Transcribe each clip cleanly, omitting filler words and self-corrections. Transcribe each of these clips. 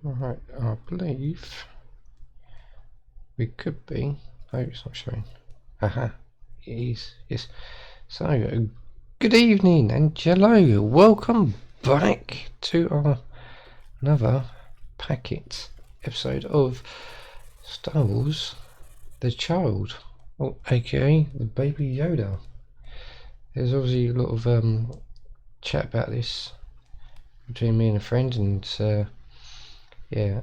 Alright, I believe we could be. Oh, it's not showing. Aha, it is. Yes. So, good evening and hello. Welcome back to our another packet episode of Star Wars: The Child, or aka the Baby Yoda. There's obviously a lot of chat about this between me and a friend, and yeah,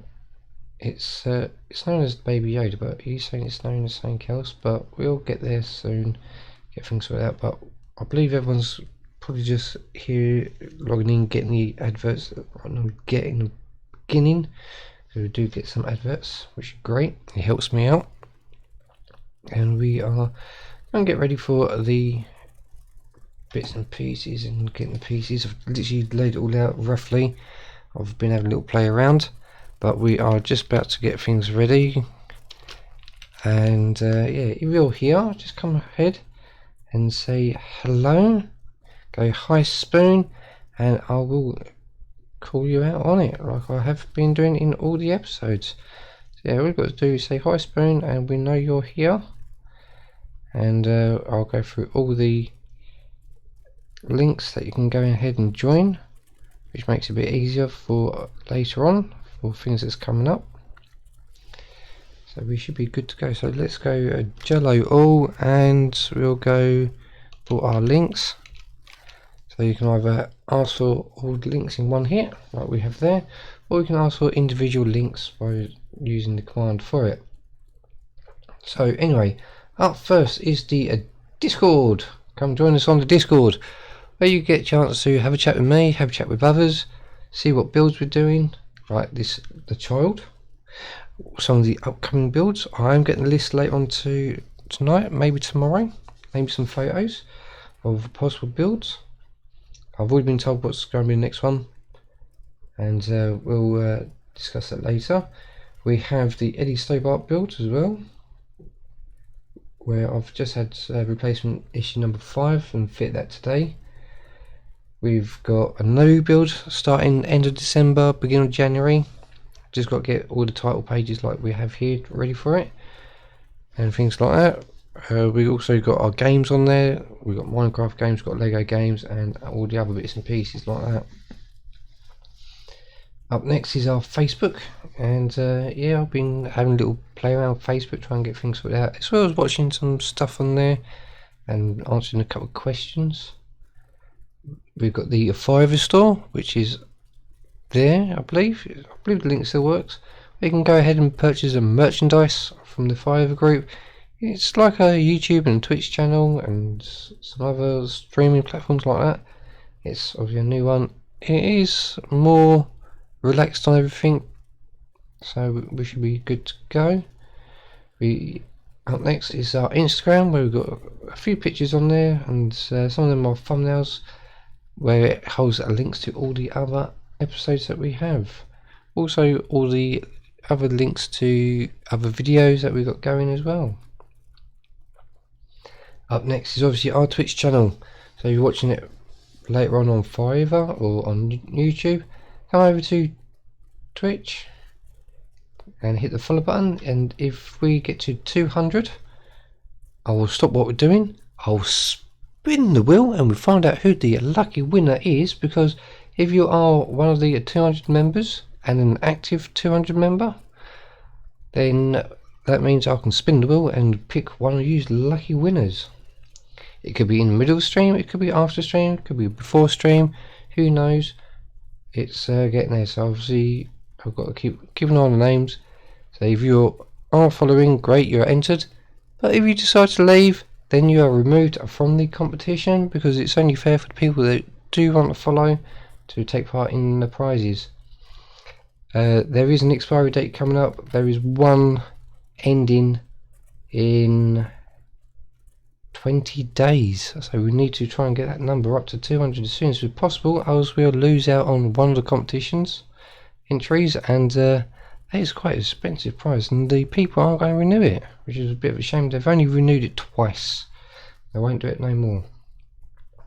it's known as Baby Yoda, but he's saying it's known as something else. But we'll get there soon, get things sorted out. But I believe everyone's probably just here logging in, getting the adverts that I'm getting in the beginning. So we do get some adverts, which is great. It helps me out, and we are going to get ready for the bits and pieces and getting the pieces. I've literally laid it all out roughly. I've been having a little play around, but we are just about to get things ready. And yeah, if you're here, just come ahead and say hello, go hi Spoon, and I will call you out on it like I have been doing in all the episodes. So yeah, all we've got to do is say hi Spoon and we know you're here, and I'll go through all the links that you can go ahead and join, which makes it a bit easier for later on for things that's coming up. So we should be good to go. So let's go Jello all, and we'll go for our links. So you can either ask for all the links in one hit like we have there, or you can ask for individual links by using the command for it. So anyway, up first is the Discord. Come join us on the Discord, where you get a chance to have a chat with me, have a chat with others, see what builds we're doing, like this, the Child, some of the upcoming builds. I'm getting a list later on tonight, maybe tomorrow, maybe some photos of possible builds. I've already been told what's going to be the next one, and we'll discuss that later. We have the Eddie Stobart build as well, where I've just had replacement issue number 5 and fit that today. We've got a new build starting end of December, beginning of January. Just got to get all the title pages like we have here ready for it, and things like that. We also got our games on there. We've got Minecraft games, got Lego games, and all the other bits and pieces like that. Up next is our Facebook, and yeah, I've been having a little play around with Facebook, trying to get things sorted out, as well as watching some stuff on there and answering a couple of questions. We've got the Fiverr store, which is there, I believe the link still works. You can go ahead and purchase a merchandise from the Fiverr group. It's like a YouTube and Twitch channel and some other streaming platforms like that. It's obviously a new one. It is more relaxed on everything, so we should be good to go. Up next is our Instagram, where we've got a few pictures on there, and some of them are thumbnails, where it holds links to all the other episodes that we have. Also all the other links to other videos that we've got going as well. Up next is obviously our Twitch channel. So if you're watching it later on Fiverr or on YouTube, come over to Twitch and hit the follow button, and if we get to 200, I will stop what we're doing, I'll spin the wheel, and we'll find out who the lucky winner is. Because if you are one of the 200 members and an active 200 member, then that means I can spin the wheel and pick one of you lucky winners. It could be in the middle of stream, it could be after stream, it could be before stream, who knows. It's getting there, so obviously I've got to keep an eye on the names. So if you are following, great, you're entered. But if you decide to leave, then you are removed from the competition, because it's only fair for the people that do want to follow to take part in the prizes. There is an expiry date coming up. There is one ending in 20 days, so we need to try and get that number up to 200 as soon as possible, else we'll lose out on one of the competitions entries, and that is quite an expensive prize, and the people aren't going to renew it, which is a bit of a shame. They've only renewed it twice, they won't do it no more,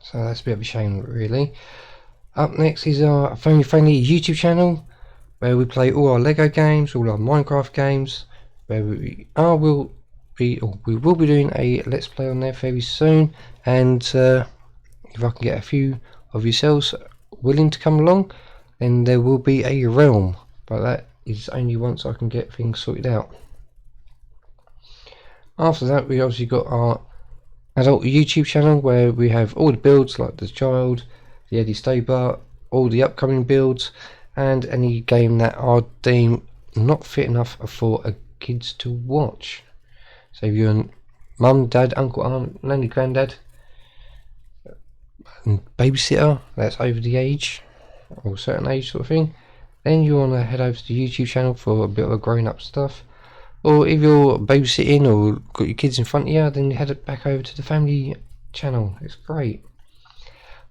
so that's a bit of a shame really. Up next is our family friendly YouTube channel, where we play all our Lego games, all our Minecraft games, where we will be doing a Let's Play on there very soon. And if I can get a few of yourselves willing to come along, then there will be a realm, but that is only once I can get things sorted out. After that, we obviously got our adult YouTube channel, where we have all the builds like the Child, the Eddie Staybar, all the upcoming builds, and any game that are deemed not fit enough for kids to watch. So if you're a mum, dad, uncle, aunt, nanny, granddad, and babysitter that's over the age or a certain age sort of thing, then you want to head over to the YouTube channel for a bit of a grown-up stuff. Or if you're babysitting or got your kids in front of you, then you head back over to the family channel. It's great.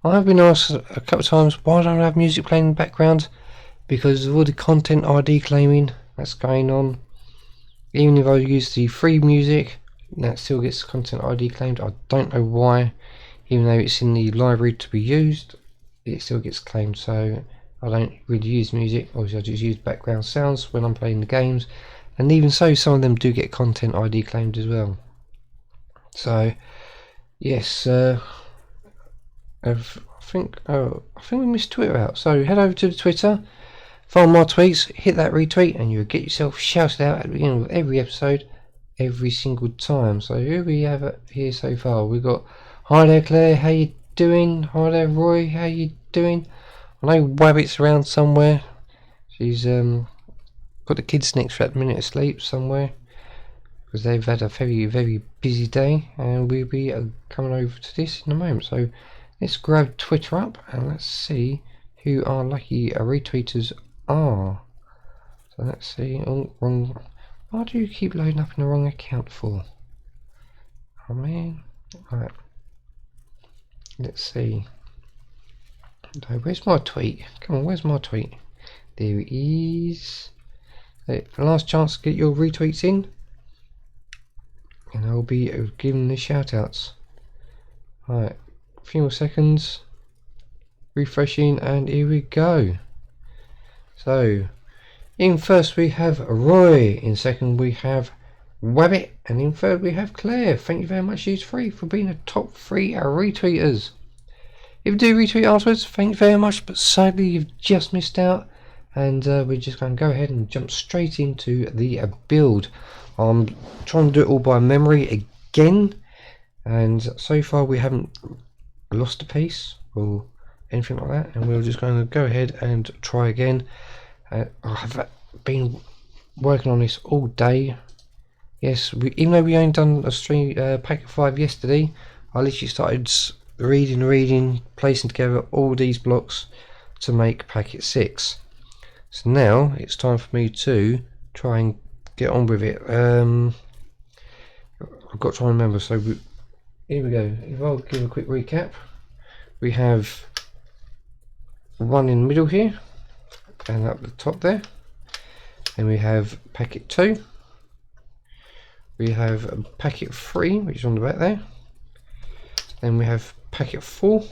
I've been asked a couple of times, why don't I have music playing in the background? Because of all the content ID claiming that's going on. Even if I use the free music, that still gets content ID claimed. I don't know why. Even though it's in the library to be used, it still gets claimed. So I don't really use music. Obviously I just use background sounds when I'm playing the games. And even so, some of them do get content ID claimed as well. So yes, I think we missed Twitter out. So head over to the Twitter, follow my tweets, hit that retweet, and you'll get yourself shouted out at the beginning of every episode, every single time. So who we have here so far? We've got, hi there Claire, how you doing? Hi there Roy, how you doing? I know Wabbit's around somewhere. She's got the kids next for that minute of sleep somewhere, because they've had a very busy day, and we'll be coming over to this in a moment. So let's grab Twitter up and let's see who our lucky retweeters are. So let's see. Oh, wrong. Why do you keep loading up in the wrong account for? Oh man. Alright. Let's see. No, where's my tweet? Come on, where's my tweet? There it is. Last chance to get your retweets in, and I'll be giving the shout outs. Alright, a few more seconds, refreshing, and here we go. So in first we have Roy, in second we have Wabbit, and in third we have Claire. Thank you very much, you three, for being the top 3 retweeters. If you do retweet afterwards, thank you very much, but sadly you've just missed out. And we're just going to go ahead and jump straight into the build. I'm trying to do it all by memory again, and so far we haven't lost a piece or anything like that, and we're just going to go ahead and try again. I've been working on this all day. Yes, even though we only done a stream packet 5 yesterday, I literally started reading, placing together all these blocks to make packet 6. So now it's time for me to try and get on with it. I've got to try and remember. So here we go. If I'll give a quick recap, we have one in the middle here, and up the top there. Then we have packet 2. We have packet 3, which is on the back there. Then we have packet 4,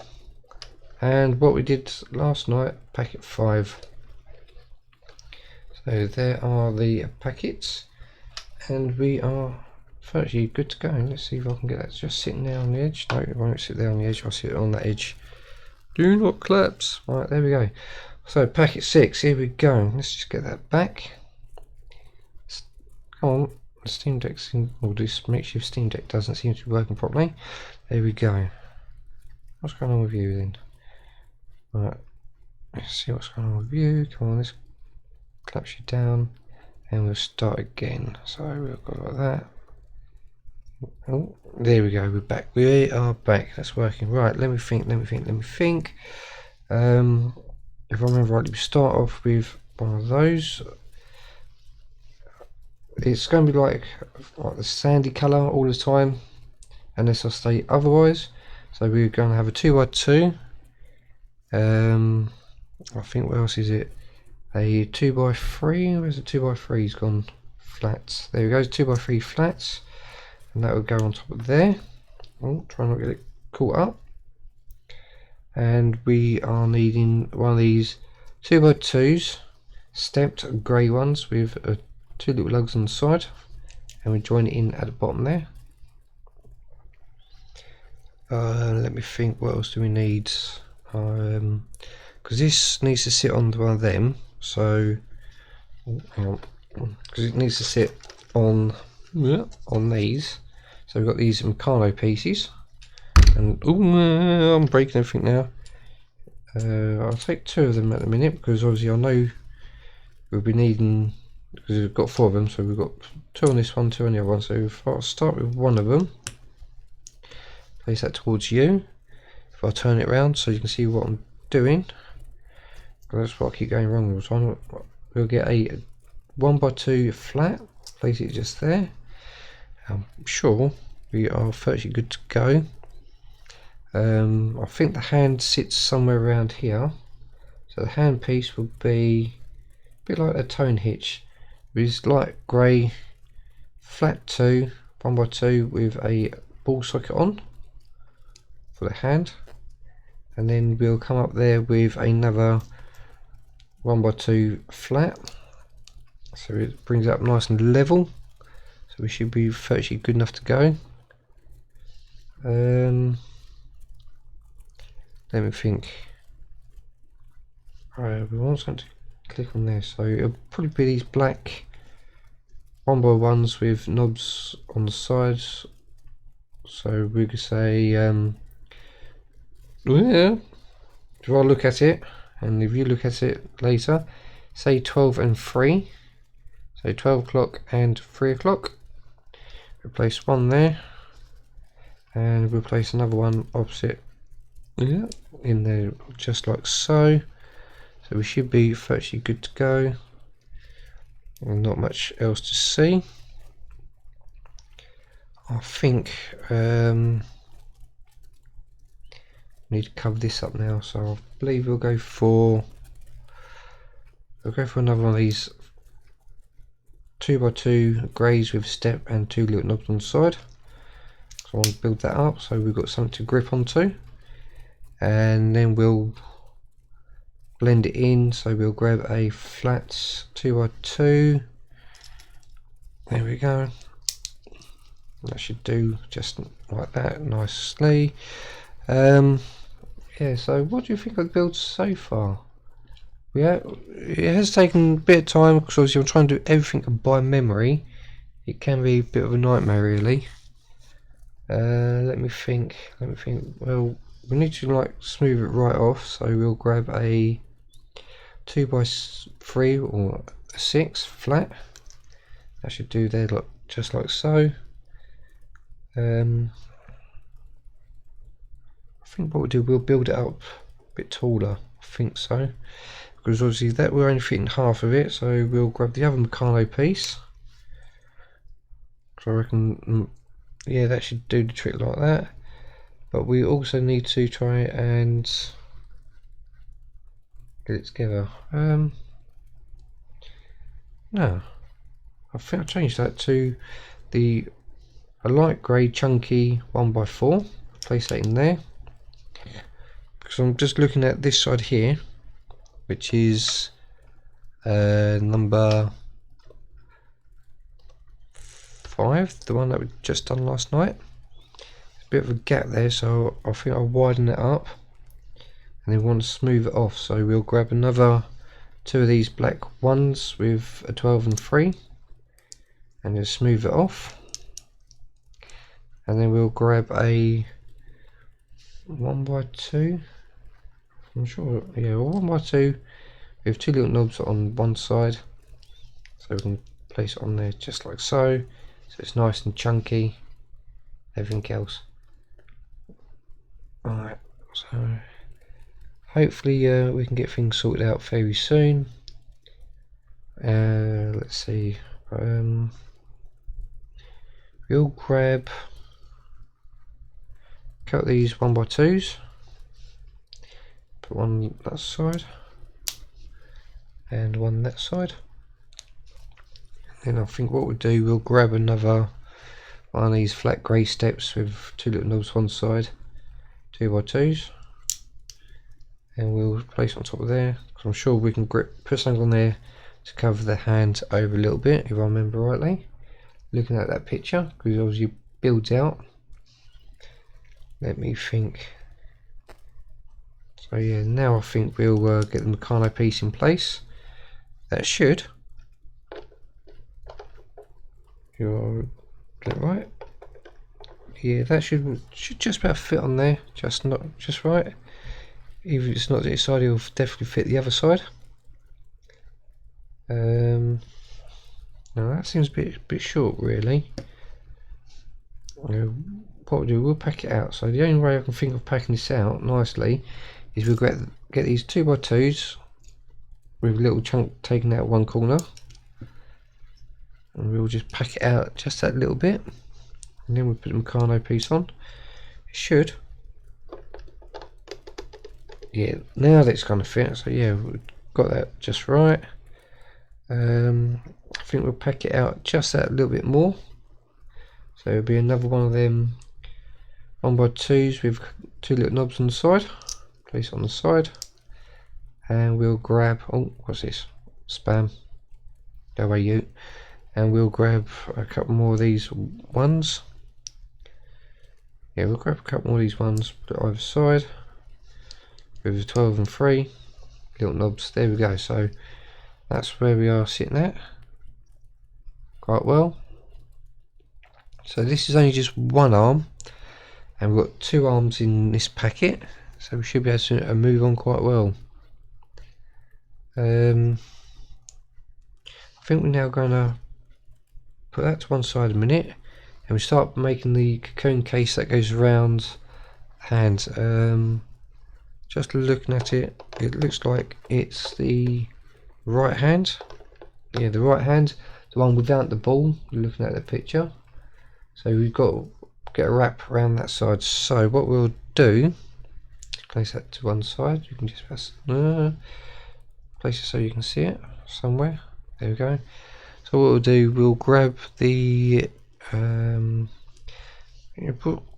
and what we did last night, packet 5. So there are the packets, and we are virtually good to go. Let's see if I can get that just sitting there on the edge. No, it won't sit there on the edge. I'll sit on that edge. Do not collapse. Right, there we go. So packet 6, here we go. Let's just get that back. Come on, the Steam Deck, or this makeshift Steam Deck doesn't seem to be working properly. There we go. What's going on with you then? Right, let's see what's going on with you. Come on, let's collapse you down, and we'll start again. So we'll go like that. Oh, there we go. We're back. We are back. That's working. Right. Let me think. If I remember rightly, we start off with one of those. It's going to be like the sandy colour all the time, unless I say otherwise. So we're going to have a 2x2. I think, what else is it? A 2x3. Where's the 2x3's gone? Flats. There we go. 2x3 flats, and that will go on top of there. Oh, try not to get it caught up. And we are needing one of these 2x2s stepped grey ones with two little lugs on the side, and we join it in at the bottom there. Let me think, what else do we need? Because this needs to sit on one of them, so because it needs to sit on these. So we've got these Mikado pieces, and I'm breaking everything now. I'll take two of them at the minute, because obviously I know we'll be needing, because we've got four of them, so we've got two on this one, two on the other one. So if I start with one of them, place that towards you. If I turn it around so you can see what I'm doing, that's what I keep going wrong all the time. We'll get a 1x2 flat, place it just there. I'm sure we are virtually good to go. I think the hand sits somewhere around here, so the hand piece will be a bit like a tone hitch. It's light grey, flat 2, 1x2 with a ball socket on for the hand, and then we'll come up there with another 1x2 flat, so it brings it up nice and level, so we should be virtually good enough to go. Let me think. Alright, we want something to click on there, so it'll probably be these black 1x1s with knobs on the sides. So we could say, yeah, if I look at it, and if you look at it later, say 12 and 3, so 12 o'clock and 3 o'clock. Replace one there, and we'll place another one opposite in there, just like so. So we should be virtually good to go, and not much else to see. I think need to cover this up now, so I believe we'll go for another one of these 2x2 greys with step and two little knobs on the side. So I want to build that up so we've got something to grip onto, and then we'll blend it in. So we'll grab a flat 2x2, there we go. That should do just like that, nicely. Yeah, so what do you think of the build so far? Yeah, it has taken a bit of time, because obviously I'm trying to do everything by memory. It can be a bit of a nightmare, really. Let me think. Well, we need to like smooth it right off, so we'll grab a 2x3 or a 6 flat. That should do there, look, just like so. I think what we'll do, we'll build it up a bit taller. I think so, because obviously that we're only fitting half of it. So we'll grab the other Mikado piece. So I reckon, yeah, that should do the trick like that. But we also need to try and get it together. No, I think I changed that to a light grey chunky 1x4. Place that in there, because I'm just looking at this side here, which is number 5, the one that we just done last night. There's a bit of a gap there, so I think I'll widen it up, and then want to smooth it off. So we'll grab another 2 of these black ones with a 12 and 3, and just smooth it off. And then we'll grab a 1x2. I'm sure, yeah, 1x2 with 2 little knobs on one side, so we can place it on there just like so. So it's nice and chunky. Everything else. Alright, so hopefully we can get things sorted out very soon. Let's see. We'll grab, cut these 1x2s, put one that side and one that side. Then I think what we'll do, we'll grab another one of these flat grey steps with 2 little knobs one side, 2x2s, and we'll place it on top of there, because I'm sure we can put something on there to cover the hand over a little bit, if I remember rightly. Looking at that picture, because obviously it builds out. Let me think. So yeah, now I think we'll get the Meccano piece in place. That should. You're right. Yeah, that should just about fit on there. Just right. Even if it's not this side, it'll definitely fit the other side. No, that seems a bit short, really. What we'll do, we'll pack it out. So the only way I can think of packing this out nicely is we'll get these 2x2s with a little chunk taken out one corner, and we'll just pack it out just that little bit, and then we'll put the Meccano piece on. It should. Yeah, now that's going to fit. So yeah, we've got that just right. I think we'll pack it out just that little bit more. So it'll be another one of them 1x2s with 2 little knobs on the side. Place it on the side, and we'll grab, oh, what's this? Spam. Go away, you. And we'll grab a couple more of these ones. Yeah, we'll grab a couple more of these ones, put it either side with a 12 and 3 little knobs. There we go. So that's where we are sitting at. Quite well. So this is only just one arm, and we've got 2 arms in this packet, so we should be able to move on quite well. I think we're now going to put that to one side a minute, and we start making the cocoon case that goes around the hand. Just looking at it, it looks like it's the right hand. Yeah, the right hand, the one without the ball. Looking at the picture, so we've got to get a wrap around that side. So what we'll do, place that to one side. You can just press, place it so you can see it somewhere. There we go. So what we'll do, we'll grab the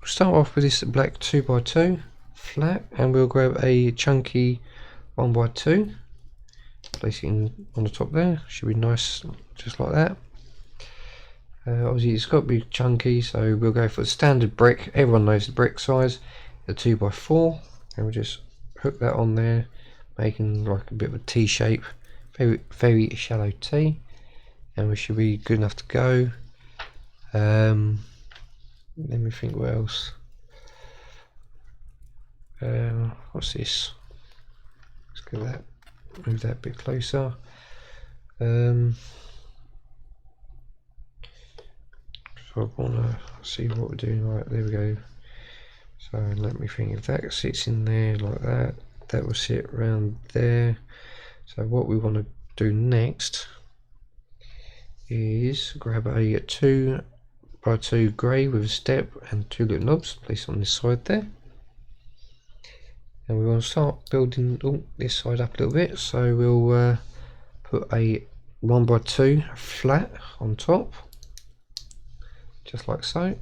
start off with this black 2x2 flat, and we'll grab a chunky 1x2. Place it in on the top there. Should be nice, just like that. Obviously it's got to be chunky, so we'll go for the standard brick. Everyone knows the brick size, the 2x4, and we'll just hook that on there, making like a bit of a T shape, very shallow T, and we should be good enough to go. Let me think what else. What's this? Let's get that, move that a bit closer. So I want to see what we're doing. Right, there we go. So let me think, if that sits in there like that, that will sit around there. So what we want to do next is grab a 2x2 grey with a step and 2 little knobs, place on this side there, and we want to start building this side up a little bit. So we'll put a 1x2 flat on top, just like so,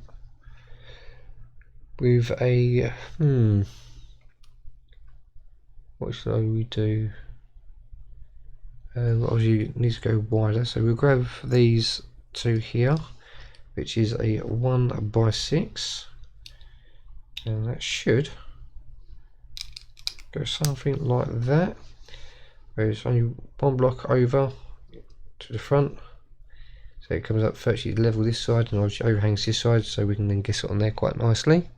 with a what should we do? Obviously it needs to go wider, so we'll grab these 2 here, which is a 1x6, and that should go something like that, where it's only 1 block over to the front, so it comes up virtually level this side, and obviously overhangs this side, so we can then get it on there quite nicely.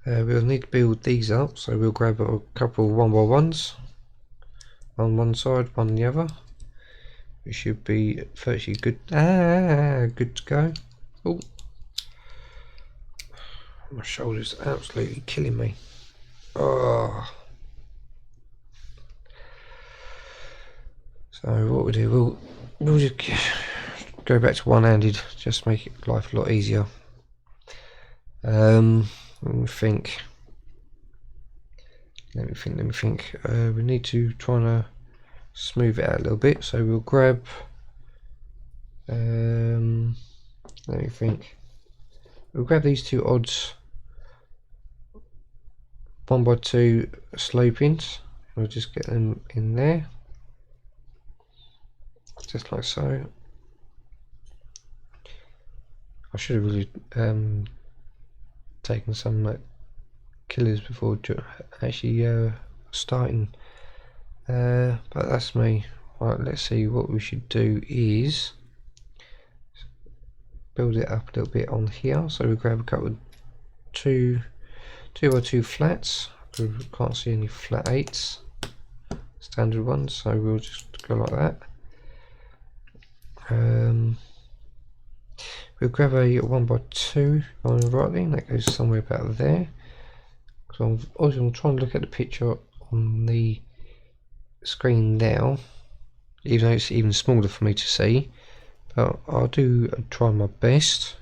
We'll need to build these up, so we'll grab a couple of 1x1s on one side, one on the other. It should be virtually good. Good to go. Oh, my shoulder's absolutely killing me. Oh. So what we do, we'll just go back to one-handed, just make it life a lot easier. Let me think. We need to try and smooth it out a little bit. So we'll grab. Let me think. We'll grab these 2 odds 1x2 slow pins. We'll just get them in there. just like so. I should have really taken some killers before actually starting, but that's me. Right, let's see, what we should do is build it up a little bit on here. So we grab a couple of 2x2 flats. We can't see any flat 8s, standard ones, so we'll just go like that. We'll grab a 1x2 on the right thing, that goes somewhere about there. So I'm trying to look at the picture on the screen now, even though it's even smaller for me to see, but I'll try my best.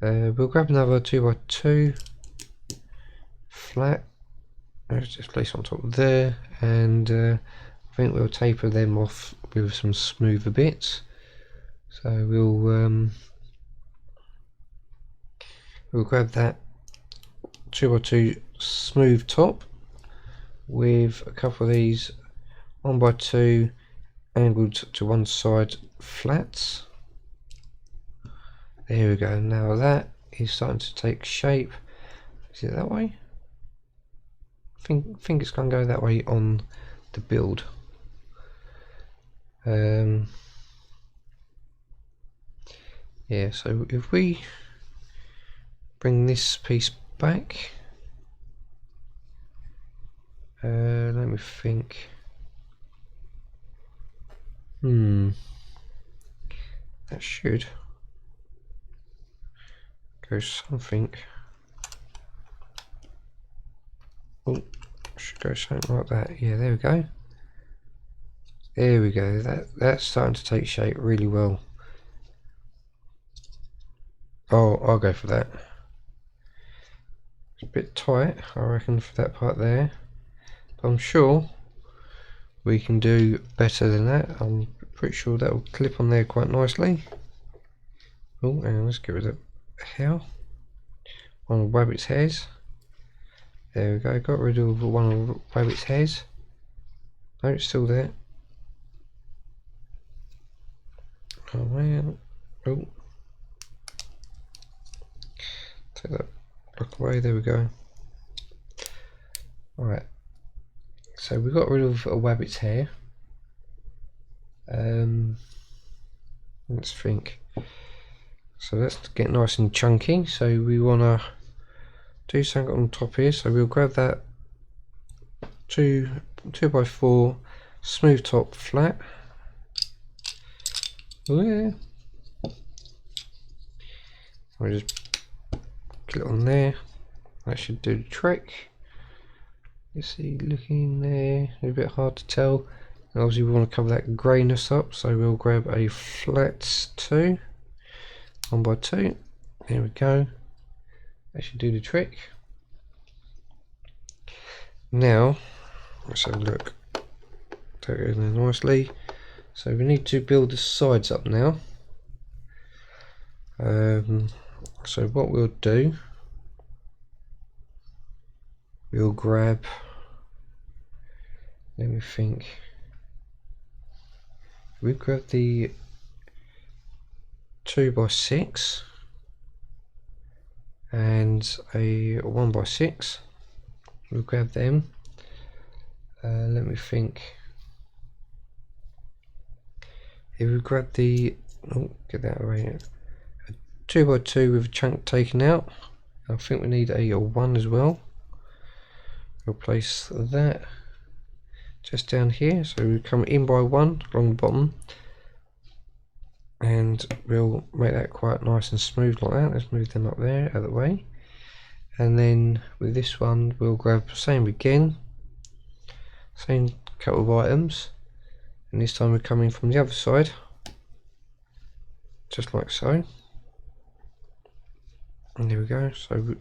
We'll grab another 2x2 flat, just place on top there, and I think we'll taper them off with some smoother bits. So we'll grab that 2x2 smooth top with a couple of these 1x2 angled to one side flats. There we go. Now that is starting to take shape. Is it that way? I think it's going to go that way on the build. Yeah, so if we bring this piece back, let me think. That should go something. Oh, should go something like that. Yeah, there we go. There we go. That's starting to take shape really well. Oh, I'll go for that. It's a bit tight, I reckon, for that part there. But I'm sure we can do better than that. I'm pretty sure that will clip on there quite nicely. Oh, and let's get rid of the hair. One of Rabbit's hairs. There we go. Got rid of one of Rabbit's hairs. No, it's still there. Oh man. Oh. Take that block away. There we go. Alright. So we got rid of a Rabbit's hair. Let's think. So let's get nice and chunky. So we want to do something on top here. So we'll grab that 2x4 smooth top flat. Oh yeah. I'll just get it on there. That should do the trick. You see, looking there, a bit hard to tell. And obviously we want to cover that greyness up, so we'll grab a flat 2, 1x2. There we go. That should do the trick. Now, let's have a look. Take it in there nicely. So we need to build the sides up now. So what we'll do, we'll grab, let me think, we've got the 2x6 and a 1x6. We'll grab them. Let me think. If we grab the, oh, get that away, a 2x2 with a chunk taken out. I think we need a 1 as well. We'll place that just down here, so we come in by 1 along the bottom, and we'll make that quite nice and smooth like that. Let's move them up there out of the way, and then with this one we'll grab the same again, same couple of items, and this time we're coming from the other side, just like so. And there we go. So we've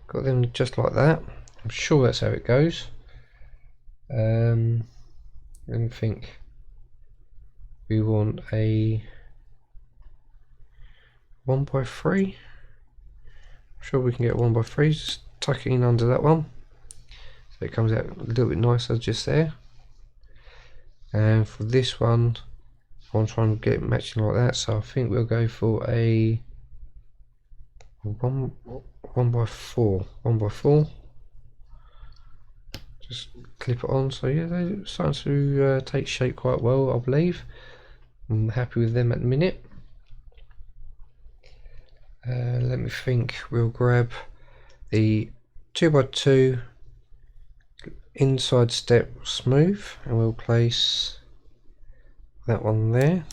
got them just like that. I'm sure that's how it goes. Let me think. We want a 1x3. I'm sure we can get 1x3. Just tuck it in under that one, so it comes out a little bit nicer just there. And for this one, want to try and get it matching like that, so I think we'll go for a 1x4. Just clip it on. So yeah, they're starting to take shape quite well, I believe. I'm happy with them at the minute. Let me think. We'll grab the 2x2 inside step smooth, and we'll place that one there,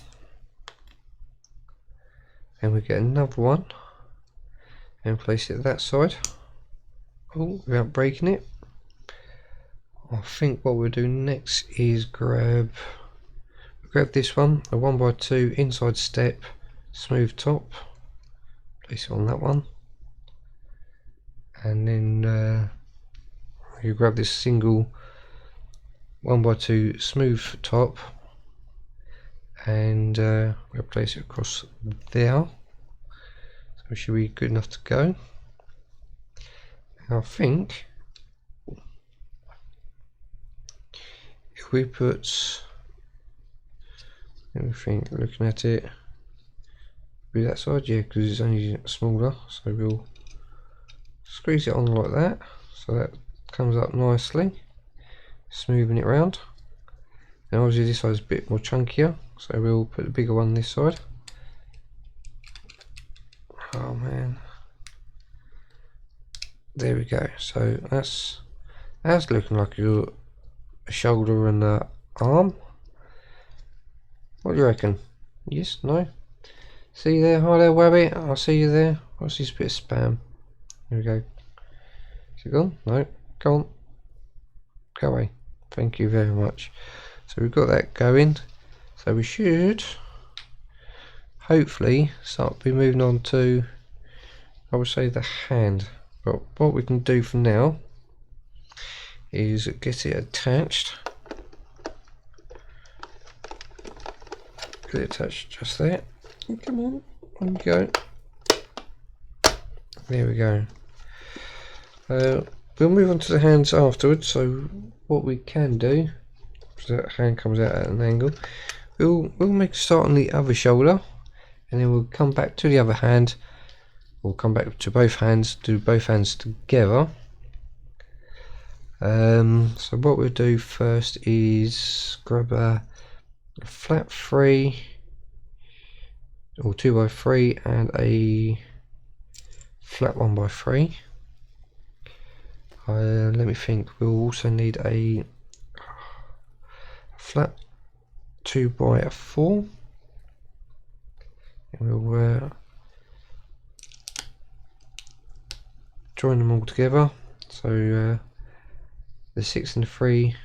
and we get another one and place it that side. Oh, without breaking it. I think what we'll do next is grab this one, a 1x2 inside step smooth top, place it on that one, and then you grab this single 1x2 smooth top, and we'll place it across there. So it should be good enough to go. And I think if we put everything, looking at it, be that side, yeah, because it's only smaller, so we'll squeeze it on like that, so that comes up nicely, smoothing it round. And obviously this side is a bit more chunkier, so we'll put the bigger one this side. Oh man, there we go. So that's looking like a shoulder and a arm. What do you reckon? Yes? No? See you there? Hi there, Wabbit. I'll see you there. What's this bit of spam? Here we go. Is it gone? No. Go on. Go away. Thank you very much. So we've got that going. So we should hopefully start be moving on to, I would say, the hand. But what we can do for now is get it attached. Get it attached just there. Come on, there we go. There we go. We'll move on to the hands afterwards. So what we can do, so that hand comes out at an angle, we'll make a start on the other shoulder, and then we'll come back to the other hand. We'll come back to both hands, do both hands together. So what we'll do first is grab a flat 3 or 2x3 and a flat 1x3. Let me think. We'll also need a flat 2x4, and we'll join them all together. So the 6 and the 3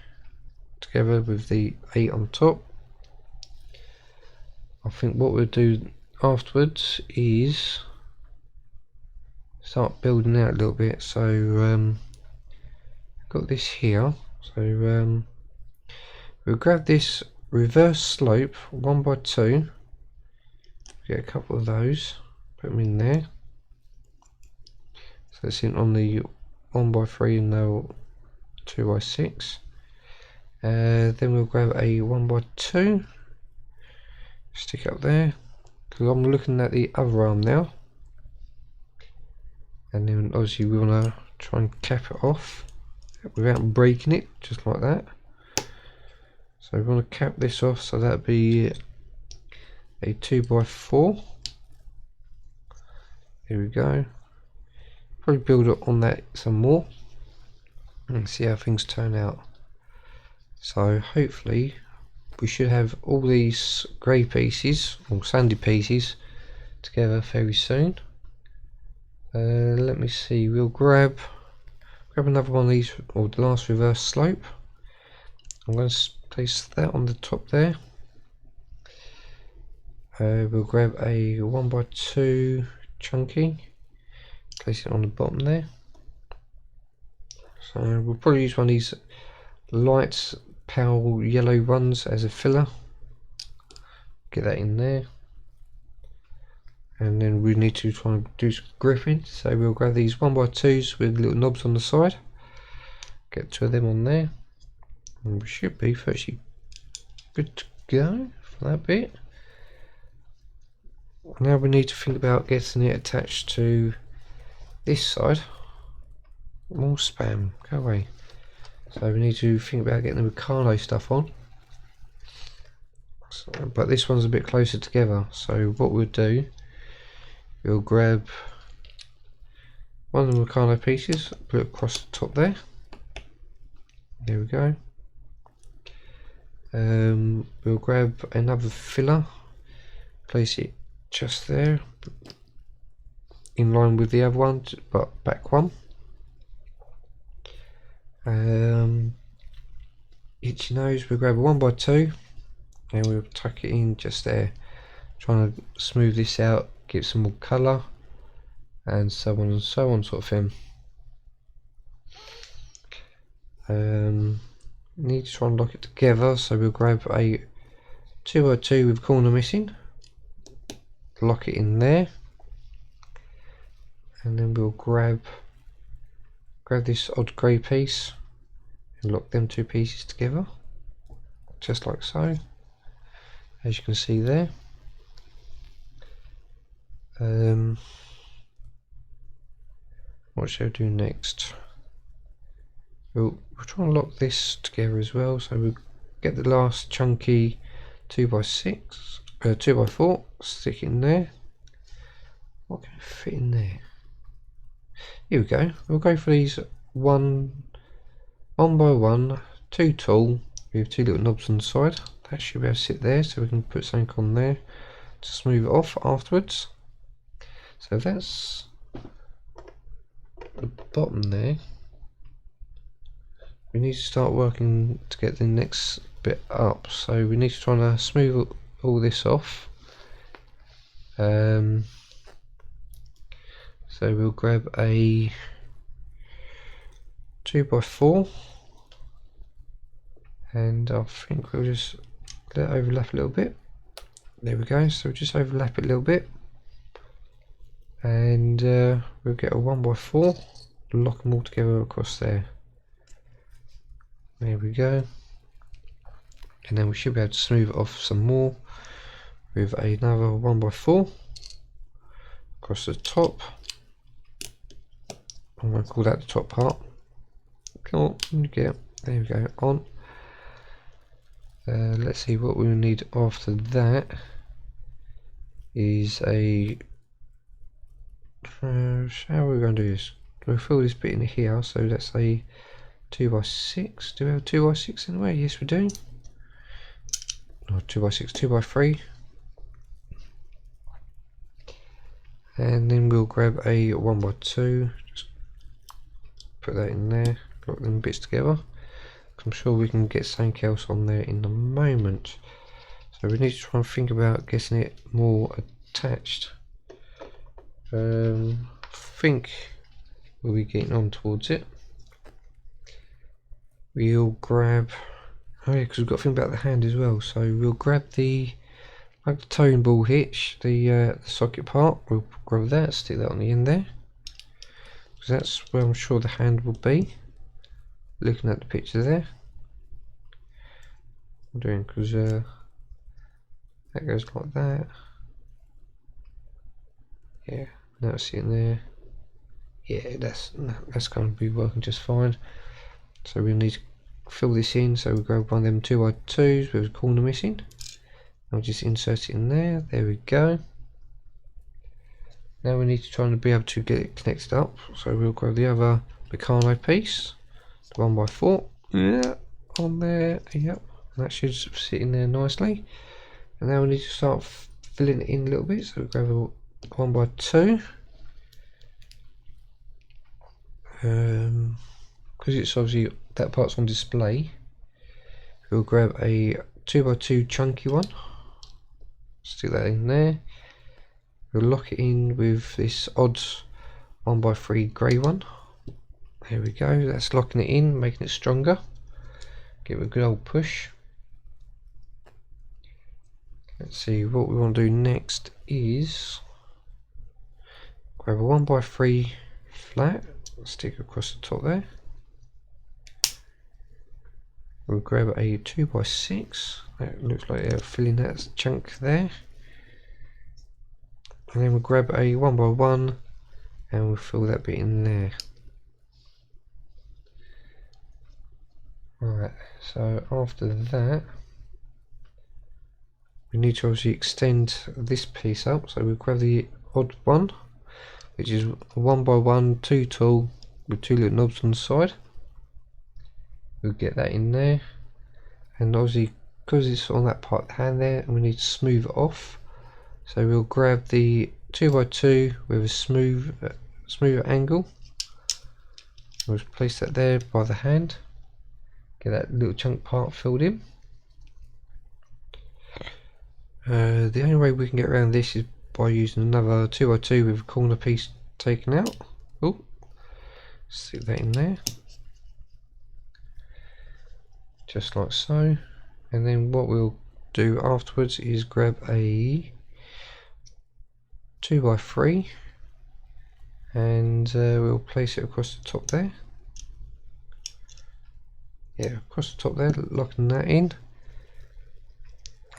together with the 8 on top. I think what we'll do afterwards is start building out a little bit. So got this here, so we'll grab this reverse slope 1x2, get a couple of those, put them in there, so it's in on the 1x3 and the 2x6. Then we'll grab a 1x2, stick it up there, because I'm looking at the other arm now, and then obviously we want to try and cap it off without breaking it, just like that. So we want to cap this off, so that'd be a 2x4. Here we go. Probably build it on that some more and see how things turn out. So hopefully we should have all these grey pieces or sandy pieces together very soon. Let me see, we'll grab another one of these, or the last reverse slope. I'm going to place that on the top there. We'll grab a 1x2 chunky, place it on the bottom there. So we'll probably use one of these light pale yellow ones as a filler. Get that in there. And then we need to try and do some gripping, so we'll grab these 1x2s with little knobs on the side, get 2 of them on there, and we should be virtually good to go for that bit. Now we need to think about getting it attached to this side. More spam, go away. So we need to think about getting the Meccano stuff on. So, but this one's a bit closer together, so what we'll do, we'll grab one of the Meccano pieces, put it across the top there. There we go. We'll grab another filler, place it just there, in line with the other one, but back one. Itchy nose, we'll grab a 1x2 and we'll tuck it in just there, trying to smooth this out, give some more colour, and so on sort of thing. Need to try and lock it together, so we'll grab a 2x2 with corner missing, lock it in there, and then we'll grab this odd grey piece and lock them two pieces together, just like so, as you can see there. What shall we do next? We'll try and lock this together as well, so we'll get the last chunky 2x4, stick it in there. What can fit in there? Here we go. We'll go for these one by one, two tall with two little knobs on the side. That should be able to sit there, so we can put something on there to smooth it off afterwards. So that's the bottom there. We need to start working to get the next bit up, so we need to try and smooth all this off. So we'll grab a 2x4 and I think we'll just let it overlap a little bit. There we go, so we'll just overlap it a little bit, and we'll get a 1x4, lock them all together across there. There we go, and then we should be able to smooth it off some more with another 1x4 across the top. I'm going to call that the top part. Come on, get, there we go, on. Let's see what we need after that is a how are we going to do this? We'll fill this bit in here, so let's say 2x6. Do we have 2x6 anyway? Yes we do. No, 2x6, 2x3. And then we'll grab a 1x2, just put that in there, lock them bits together. I'm sure we can get something else on there in a moment. So we need to try and think about getting it more attached. I think we'll be getting on towards it. We'll grab, oh yeah, because we've got to think about the hand as well. So we'll grab the, like the tone ball hitch, the socket part. We'll grab that, stick that on the end there, because that's where I'm sure the hand will be. Looking at the picture there, I'm doing, because that goes like that. Yeah, now it's sitting there. Yeah, that's going to be working just fine. So we need to fill this in. So we grab one of them 2x2s with a corner missing. I'll just insert it in there. There we go. Now we need to try and be able to get it connected up. So we'll grab the other Meccano piece, 1x4, yeah, on there, yep, that should sit in there nicely. And now we need to start filling it in a little bit, so we'll grab a 1x2, because it's obviously that part's on display. We'll grab a 2x2 chunky one, stick that in there. We'll lock it in with this odd 1x3 grey one. There we go, that's locking it in, making it stronger. Give it a good old push. Let's see, what we want to do next is grab a 1x3 flat, stick across the top there. We'll grab a 2x6, that looks like they're filling that chunk there. and then we'll grab a 1x1 and we'll fill that bit in there. Right, so after that we need to obviously extend this piece up, so we'll grab the odd one, which is 1x1 2 tool with 2 little knobs on the side. We'll get that in there, and obviously because it's on that part of the hand there, and we need to smooth it off, so we'll grab the 2x2 with a smoother angle. We'll place that there by the hand, get that little chunk part filled in. The only way we can get around this is by using another 2x2 with a corner piece taken out. Oh, stick that in there, just like so. And then what we'll do afterwards is grab a 2x3 and we'll place it across the top there. Yeah, across the top there, locking that in.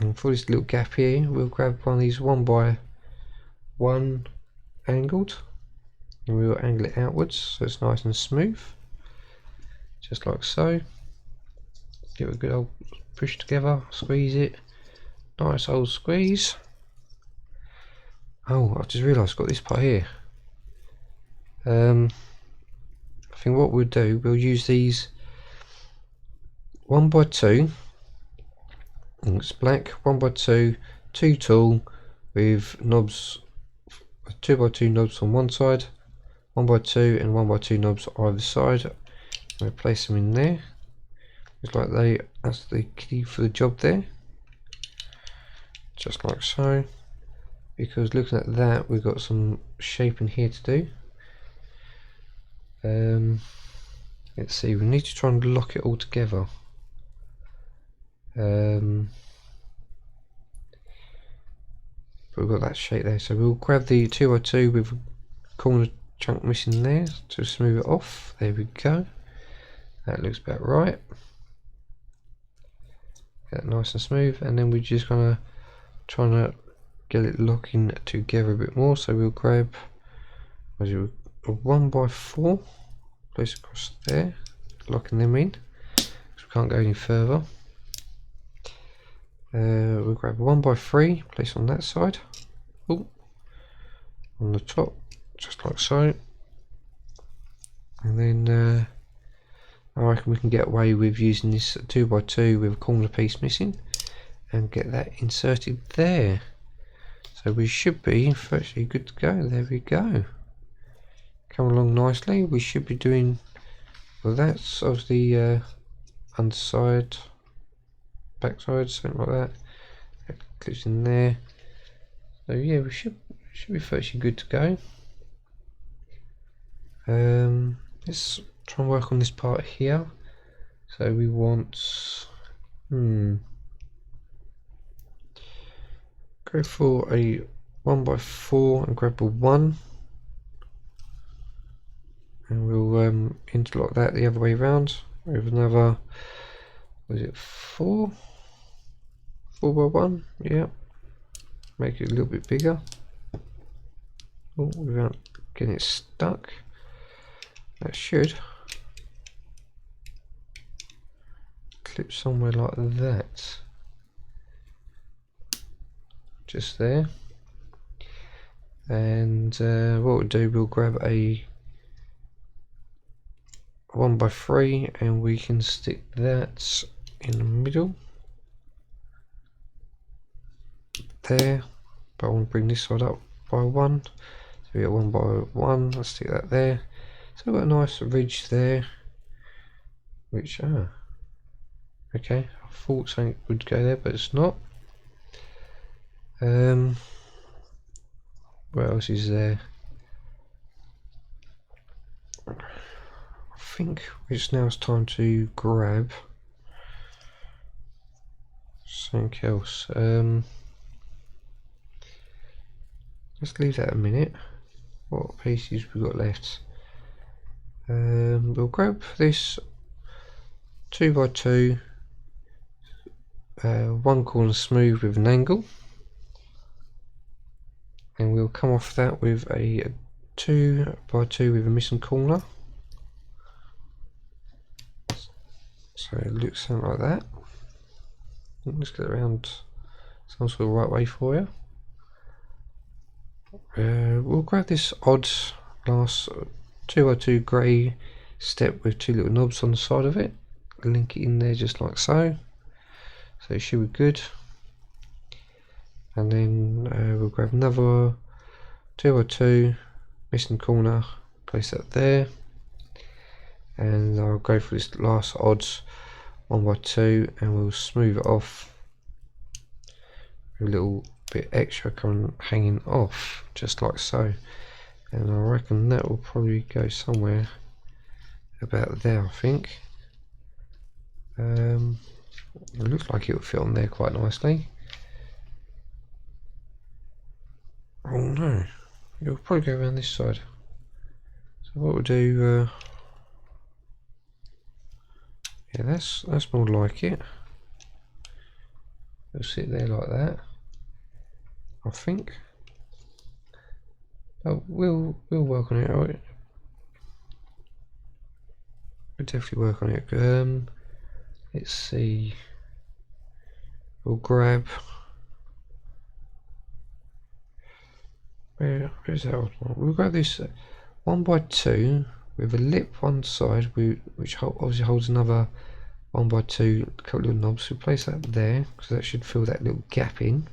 And for this little gap here, we'll grab one of these 1x1 angled, and we'll angle it outwards so it's nice and smooth, just like so. Give it a good old push together, squeeze it, nice old squeeze. Oh, I just realised I've got this part here. I think what we'll do, we'll use these 1x2, and it's black 1x2 2 tool with knobs, 2x2 knobs on one side, 1x2 and 1x2 knobs either side. We'll place them in there. It's like that's the key for the job there, just like so. Because looking at that, we've got some shaping here to do. Let's see, we need to try and lock it all together. But we've got that shape there, so we'll grab the 2x2 with a corner chunk missing there to smooth it off. There we go, that looks about right. Get that nice and smooth, and then we're just gonna try to get it locking together a bit more. So we'll grab a 1x4, place across there, locking them in because we can't go any further. We'll grab a 1x3, place on that side, on the top, just like so. And then I reckon we can get away with using this 2x2 with a corner piece missing and get that inserted there. So we should be virtually good to go. There we go. Come along nicely. We should be doing, well, that's obviously underside, backside, something like that. That clips in there. So yeah, we should be virtually good to go. Let's try and work on this part here. So we want go for a 1x4 and grab a 1, and we'll interlock that the other way around with another, was it 4x1? Yeah, make it a little bit bigger. Oh, without getting it stuck. That should clip somewhere like that, just there. And what we'll do, we'll grab a 1x3 and we can stick that in the middle there, but I want to bring this side up by 1, so we get 1x1, let's stick that there. So we've got a nice ridge there, which, okay, I thought something would go there, but it's not. What else is there? I think it's now time to grab something else. Let's leave that a minute. What pieces we got left? We'll grab this 2x2, one corner smooth with an angle, and we'll come off that with a 2x2 with a missing corner. So it looks something like that. Let's get around some sort of right way for you. We'll grab this odd glass 2x2 grey step with two little knobs on the side of it, link it in there just like so. So it should be good. And then we'll grab another 2x2 missing corner, place that there, and I'll go for this last odd 1x2 and we'll smooth it off with a little bit extra coming hanging off just like so, and I reckon that will probably go somewhere about there. I think it looks like it will fit on there quite nicely. Oh no, it'll probably go around this side. So what we'll do, yeah, that's more like it. It'll sit there like that, I think. Oh, we'll work on it. We'll definitely work on it. Let's see. We'll grab. Where's that one? We'll grab this 1x2 with a lip one side, which obviously holds another 1x2 couple of knobs. We'll place that there because that should fill that little gap in,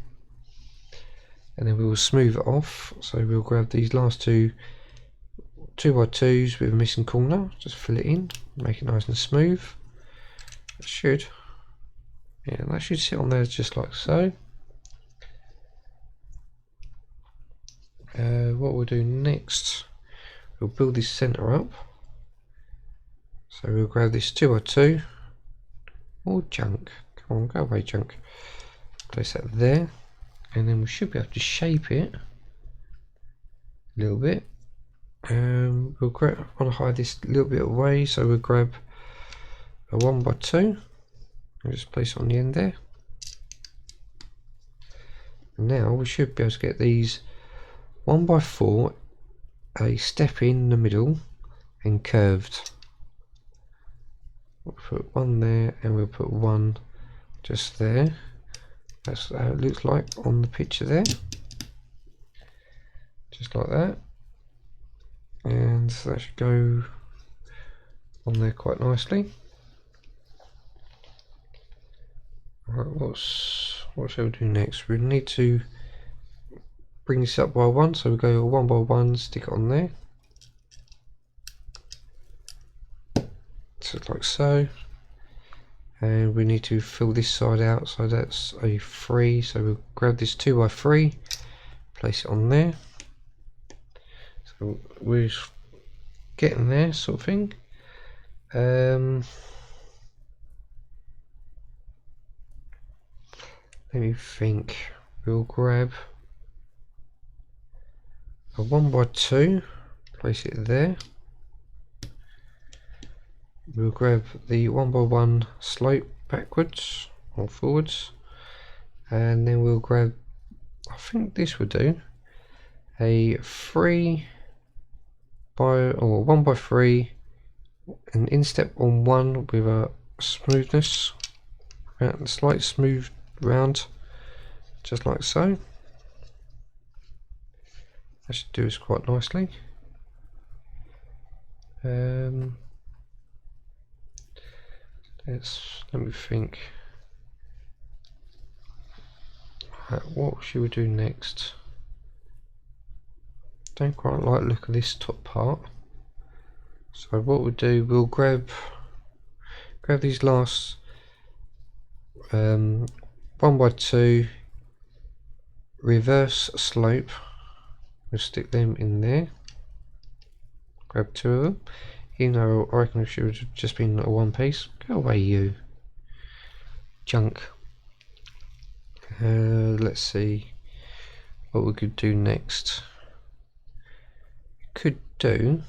and then we will smooth it off. So we'll grab these last two 2x2s with a missing corner, just fill it in, make it nice and smooth. That should, yeah, that should sit on there just like so. What we'll do next, we'll build this center up. So we'll grab this 2x2. Oh, junk, come on, go away, junk. Place that there, and then we should be able to shape it a little bit. We'll want to hide this a little bit away, so we'll grab a 1x2 and just place it on the end there. And now we should be able to get these 1x4 a step in the middle and curved. We'll put one there and we'll put one just there. That's how it looks like on the picture there, just like that, and that should go on there quite nicely. Right, what shall we do next? We need to bring this up by one, so we go 1x1, stick it on there, just like so. And we need to fill this side out, so that's a 3, so we'll grab this 2x3, place it on there. So we're getting there, sort of thing. Let me think. We'll grab a 1x2, place it there. We'll grab the 1x1 slope backwards or forwards, and then we'll grab, I think this would do, a 1x3, an instep on 1 with a smoothness, a slight smooth round, just like so. That should do us quite nicely. Let me think. What should we do next? Don't quite like the look of this top part. So what we'll do, we'll grab these last 1x2 reverse slope. We'll stick them in there. Grab 2 of them. Even though I reckon it should have just been a one piece. Go away, you junk. Let's see what we could do next. Could do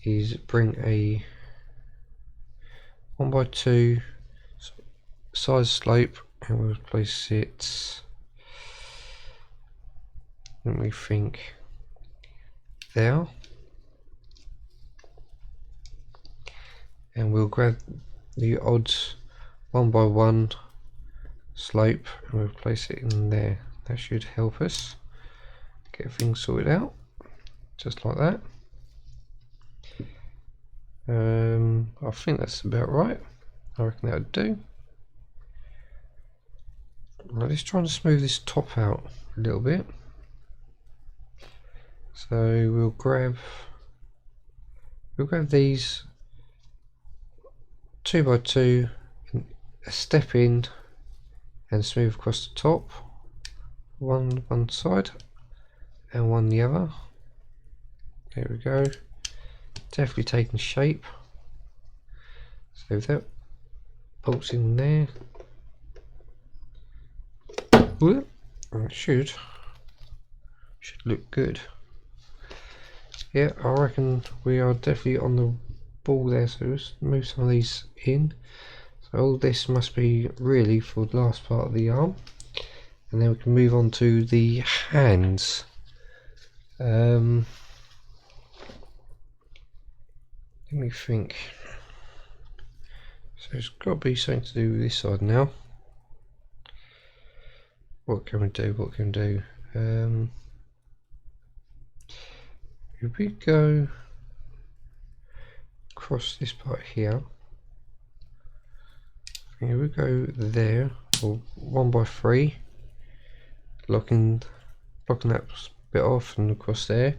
is bring a 1x2 size slope and we'll place it Let me think. There. And we'll grab the odds 1 by 1 slope and we'll place it in there. That should help us get things sorted out, just like that. I think that's about right. I reckon that would do. Right, let's try and smooth this top out a little bit. So we'll grab these 2 by 2, a step in and smooth across the top, one side and one the other. There we go. Definitely taking shape. So that bolts in there. It should look good. Yeah, I reckon we are definitely on the ball there. So let's move some of these in. So all this must be really for the last part of the arm, and then we can move on to the hands. Let me think. So it's got to be something to do with this side now. What can we do? What can we do? If we go across this part here, here we go there, or 1 by 3, blocking that bit off and across there,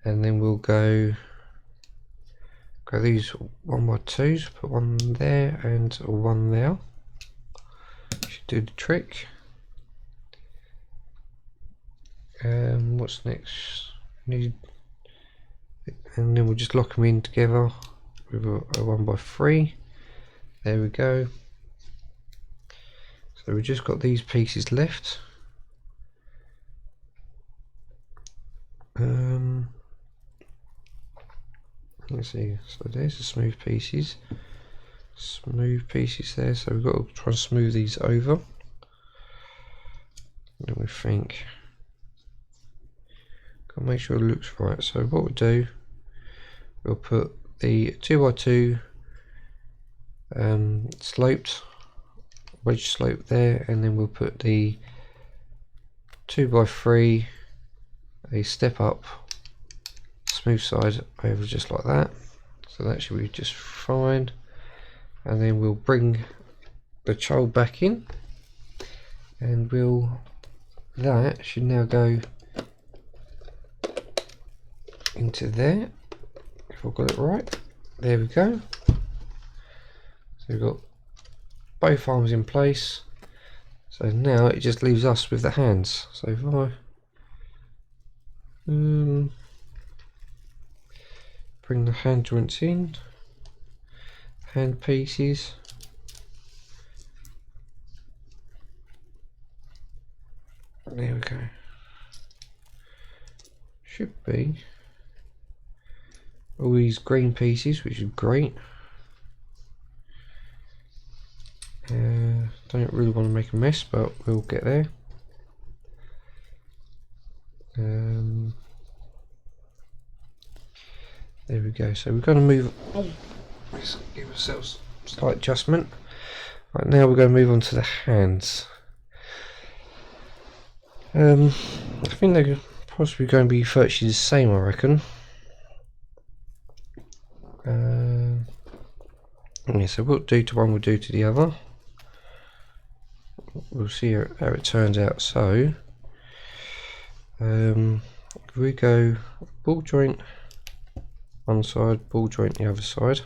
and then we'll go these 1 by 2s, put one there and one there. Should do the trick. What's next? And then we'll just lock them in together with a 1 by 3. There we go. So we've just got these pieces left. Let's see. So there's the smooth pieces there. So we've got to try and smooth these over. Then we think. Got to make sure it looks right. So what we'll do, we'll put the 2 by 2 sloped wedge slope there, and then we'll put the 2 by 3 a step up smooth side over just like that. So that should be just fine, and then we'll bring the child back in, and that should now go into there, if I've got it right. There we go. So we've got both arms in place. So now it just leaves us with the hands. So if I bring the hand joints in, hand pieces, there we go. Should be all these green pieces, which is great. Don't really want to make a mess, but we'll get there. There we go. So we're going to move. Let's give ourselves a slight adjustment. Right, now we're going to move on to the hands. I think they're possibly going to be virtually the same, I reckon. Yeah, so what we'll do to one, we'll do to the other. We'll see how it turns out. So if we go ball joint one side, ball joint the other side.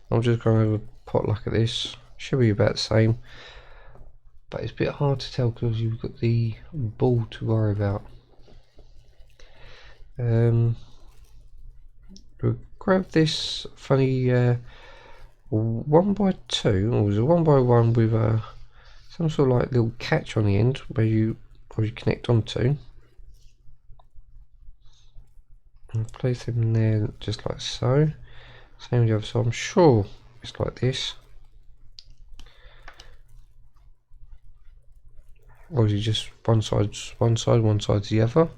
I'm just going to have a pot luck at this. Should be about the same, but it's a bit hard to tell because you've got the ball to worry about. We'll grab this funny 1 by 2, or it was a 1 by 1 with some sort of like little catch on the end where you connect onto, and place them in there just like so. Same with the other side. I'm sure it's like this. obviously just one side's one side, one side's the other.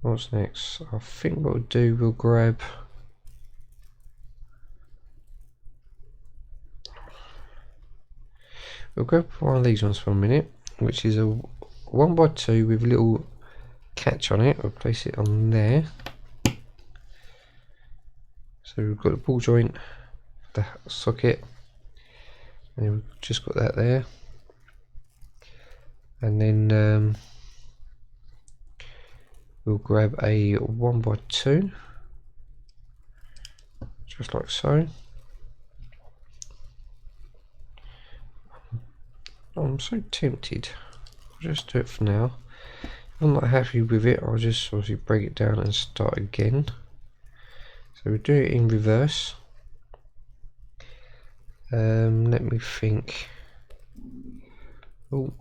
What's next? I think what we'll do, we'll grab one of these ones for a minute, which is a 1x2 with a little catch on it. We'll place it on there. So we've got the ball joint, the socket, and we've just got that there. And then we'll grab a 1x2, just like so. I'm so tempted. I'll just do it for now. If I'm not happy with it, I'll just obviously break it down and start again. So we'll do it in reverse. Let me think. I'll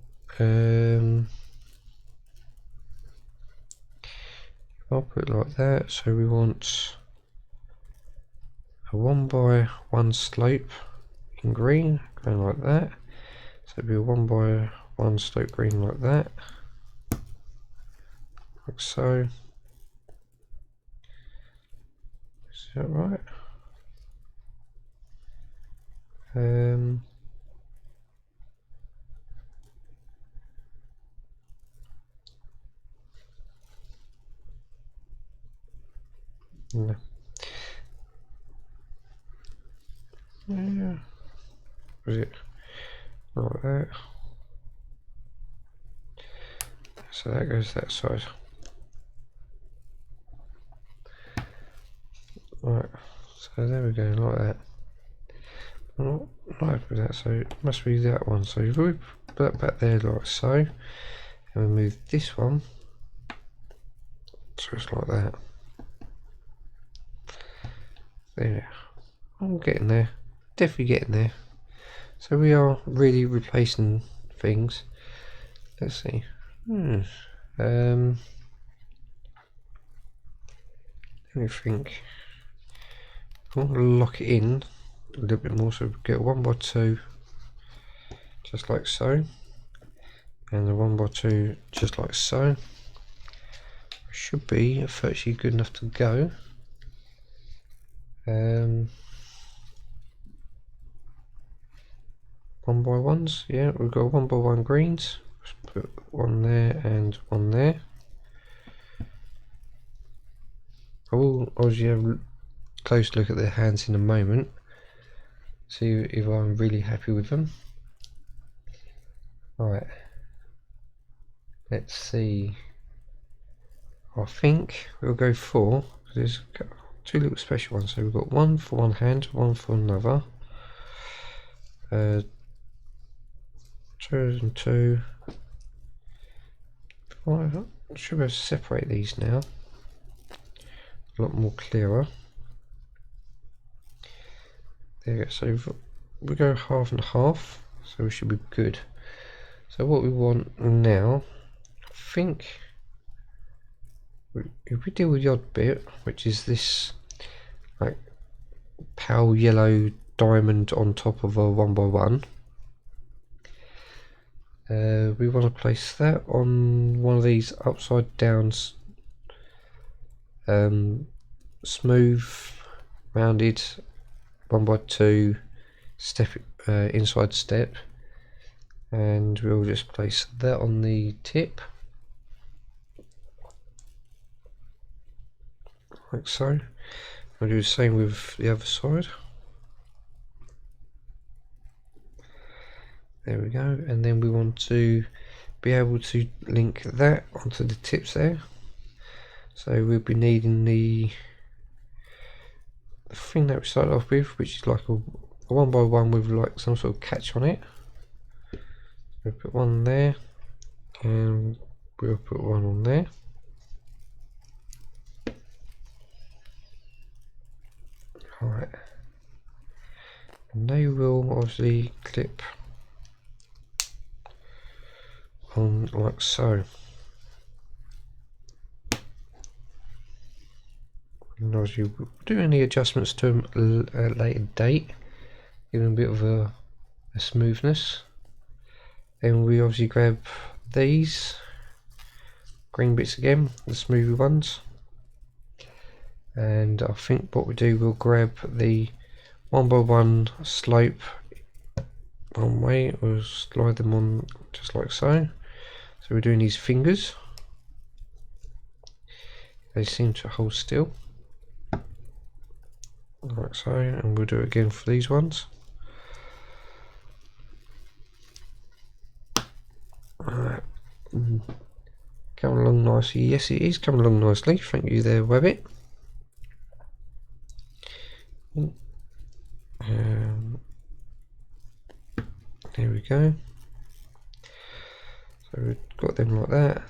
put it like that. So we want a 1x1 slope in green, going like that. So it'll be a 1x1 slope green like that. Like so. Is that right? No. Yeah. Was it like that? So that goes that side. Right. So there we go, like that. I'm not happy with that, so it must be that one. So if we put that back there like so, and we move this one, so it's like that. There, I'm getting there, definitely getting there. So we are really replacing things. Let's see. Let me think. I want to lock it in a little bit more, so we get 1x2 just like so, and the 1x2 just like so. Should be virtually good enough to go. 1x1s, yeah, we've got 1x1 greens. Let's put one there and one there. I will obviously have a close look at their hands in a moment, see if I'm really happy with them. Right, let's see. I think we'll go for, there's two little special ones, so we've got one for one hand, one for another. 2 and 2. I should be able to separate these now a lot more clearer. There you go. So we go half and half, so we should be good. So what we want now, I think, if we deal with the odd bit, which is this like pale yellow diamond on top of a 1x1, we want to place that on one of these upside down smooth rounded 1x2 step inside step, and we'll just place that on the tip like so. I'll do the same with the other side. There we go, and then we want to be able to link that onto the tips there. So we'll be needing the thing that we started off with, which is like a 1x1 with like some sort of catch on it. We'll put one there, and we'll put one on there. Alright, and they will obviously clip on like so. And obviously we'll do any adjustments to them at a later date, give them a bit of a smoothness. Then we obviously grab these green bits again, the smooth ones, and I think what we do, we'll grab the 1x1 slope one way, we'll slide them on just like so. So we're doing these fingers, they seem to hold still like so, and we'll do it again for these ones. Right. Coming along nicely. Yes, it is coming along nicely. Thank you there, Webbit. There we go. So we've got them like that,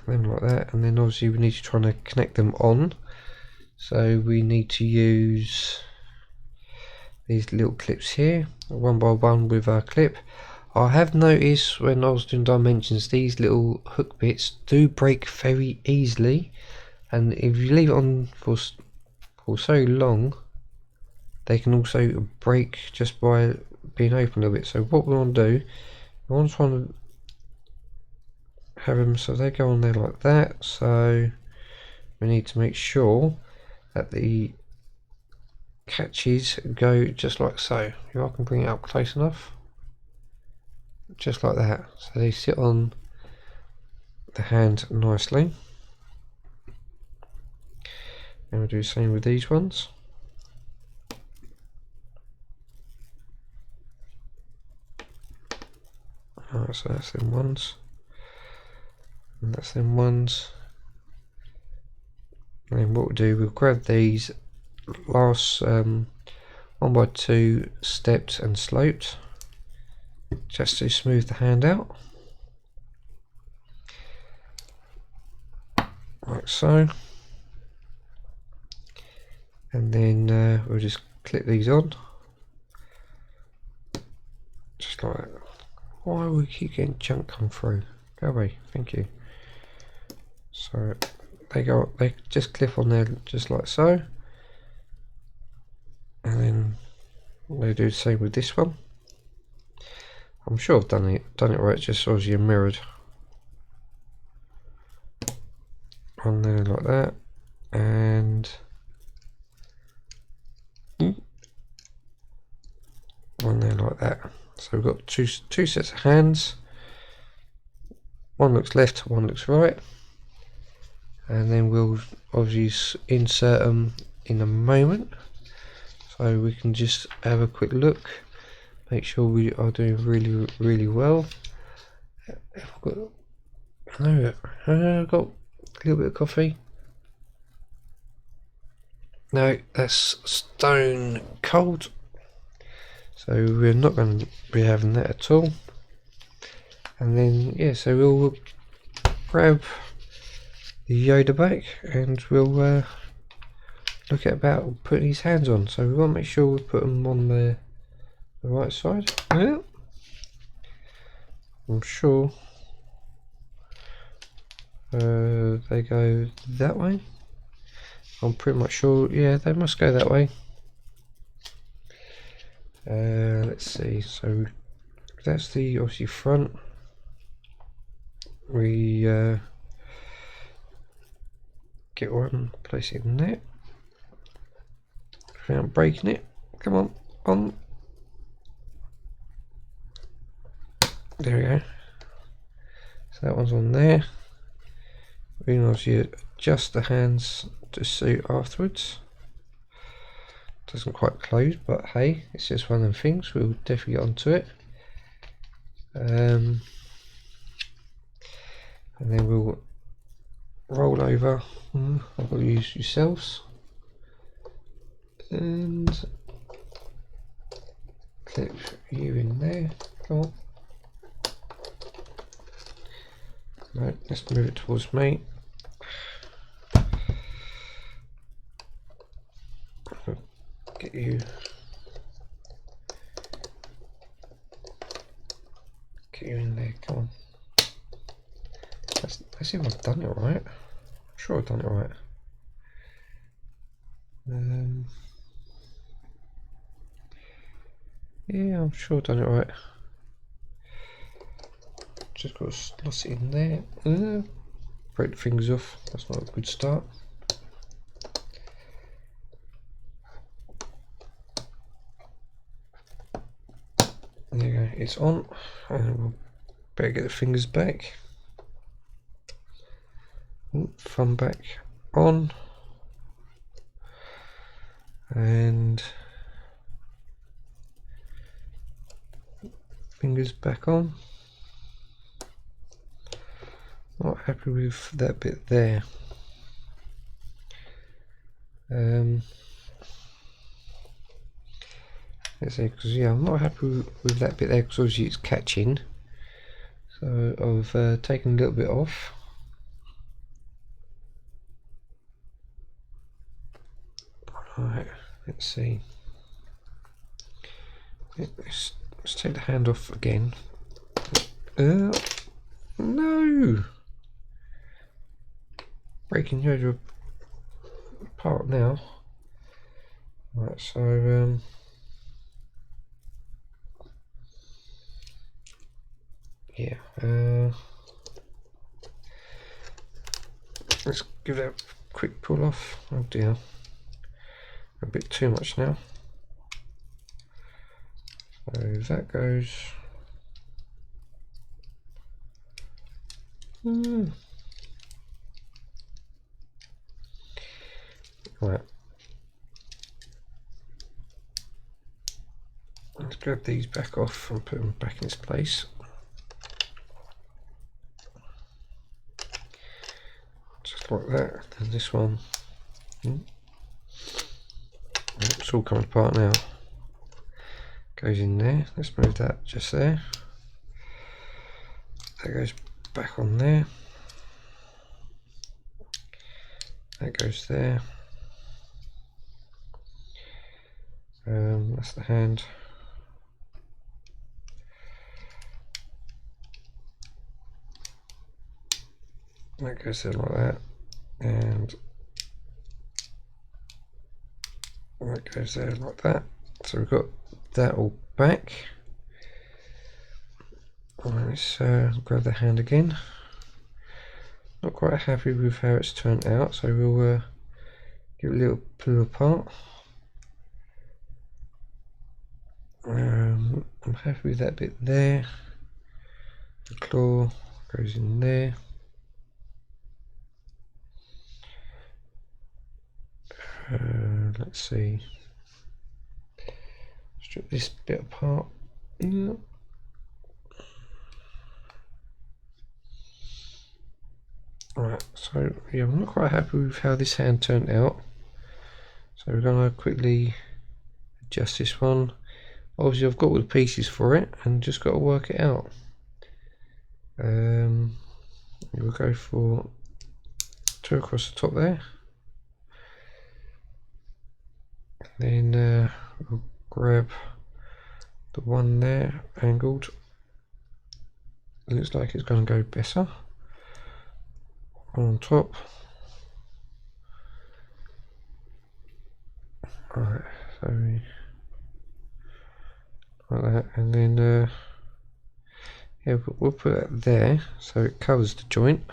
and then obviously we need to try and connect them on. So we need to use these little clips here, 1x1 with a clip. I have noticed when I was doing dimensions, these little hook bits do break very easily, and if you leave it on for so long, they can also break just by being open a little bit. So what we want to do, we want to try and have them so they go on there like that. So we need to make sure that the catches go just like so. If I can bring it up close enough, just like that, so they sit on the hand nicely. And we'll do the same with these ones. Alright, so that's them ones, and that's them ones. And then what we'll do, we'll grab these last 1x2 stepped and sloped, just to smooth the hand out, like so. And then we'll just clip these on, just like that. Why do we keep getting junk come through? Go away, thank you. So they just clip on there just like so, and then they do the same with this one. I'm sure I've done it right, just obviously mirrored on there like that, and on there like that. So we've got two sets of hands, one looks left, one looks right, and then we'll obviously insert them in a moment, so we can just have a quick look, make sure we are doing really well. I've got a little bit of coffee. No, that's stone cold, so we're not going to be having that at all. And then yeah, so we'll grab the Yoda back and we'll look at about putting his hands on. So we want to make sure we put them on the right side. Yeah, I'm sure they go that way. I'm pretty much sure, yeah, they must go that way. Let's see, so that's the obviously front. We get one, place it in there without breaking it. Come on. There we go. So that one's on there. We can obviously adjust the hands to suit afterwards. Doesn't quite close, but hey, it's just one of them things. We'll definitely get onto it. And then we'll roll over. I've got to use yourselves and clip you in there. Come on. Right, let's move it towards me. Get you. Get you in there. Come on. Let's see if I've done it right. I'm sure I've done it right. Yeah, I'm sure I've done it right. Just got to slot it in there. Break the fingers off, that's not a good start. There you go, it's on, and we'll better get the fingers back. Thumb back on, and fingers back on. Not happy with that bit there. Let's see, because yeah, I'm not happy with that bit there because obviously it's catching. So I've taken a little bit off. Right, let's see. Let's take the hand off again. No! Breaking your apart now. Right, so yeah, let's give that a quick pull off. Oh dear, a bit too much now. So that goes. Right. Let's grab these back off and put them back in its place. Just like that. And this one. It's all coming apart now. Goes in there. Let's move that just there. That goes back on there. That goes there. That's the hand. That goes there like that, and that goes there like that. So we've got that all back. Let's grab the hand again. Not quite happy with how it's turned out, so we'll give it a little pull apart. I'm happy with that bit there. The claw goes in there. Let's see. Strip this bit apart. Yeah. Right, so yeah, I'm not quite happy with how this hand turned out. So we're going to quickly adjust this one. Obviously I've got all the pieces for it and just got to work it out. We'll go for 2 across the top there. And then we'll grab the one there angled. It looks like it's going to go better. On top. Alright, so we like that, and then yeah, we'll put that there so it covers the joint.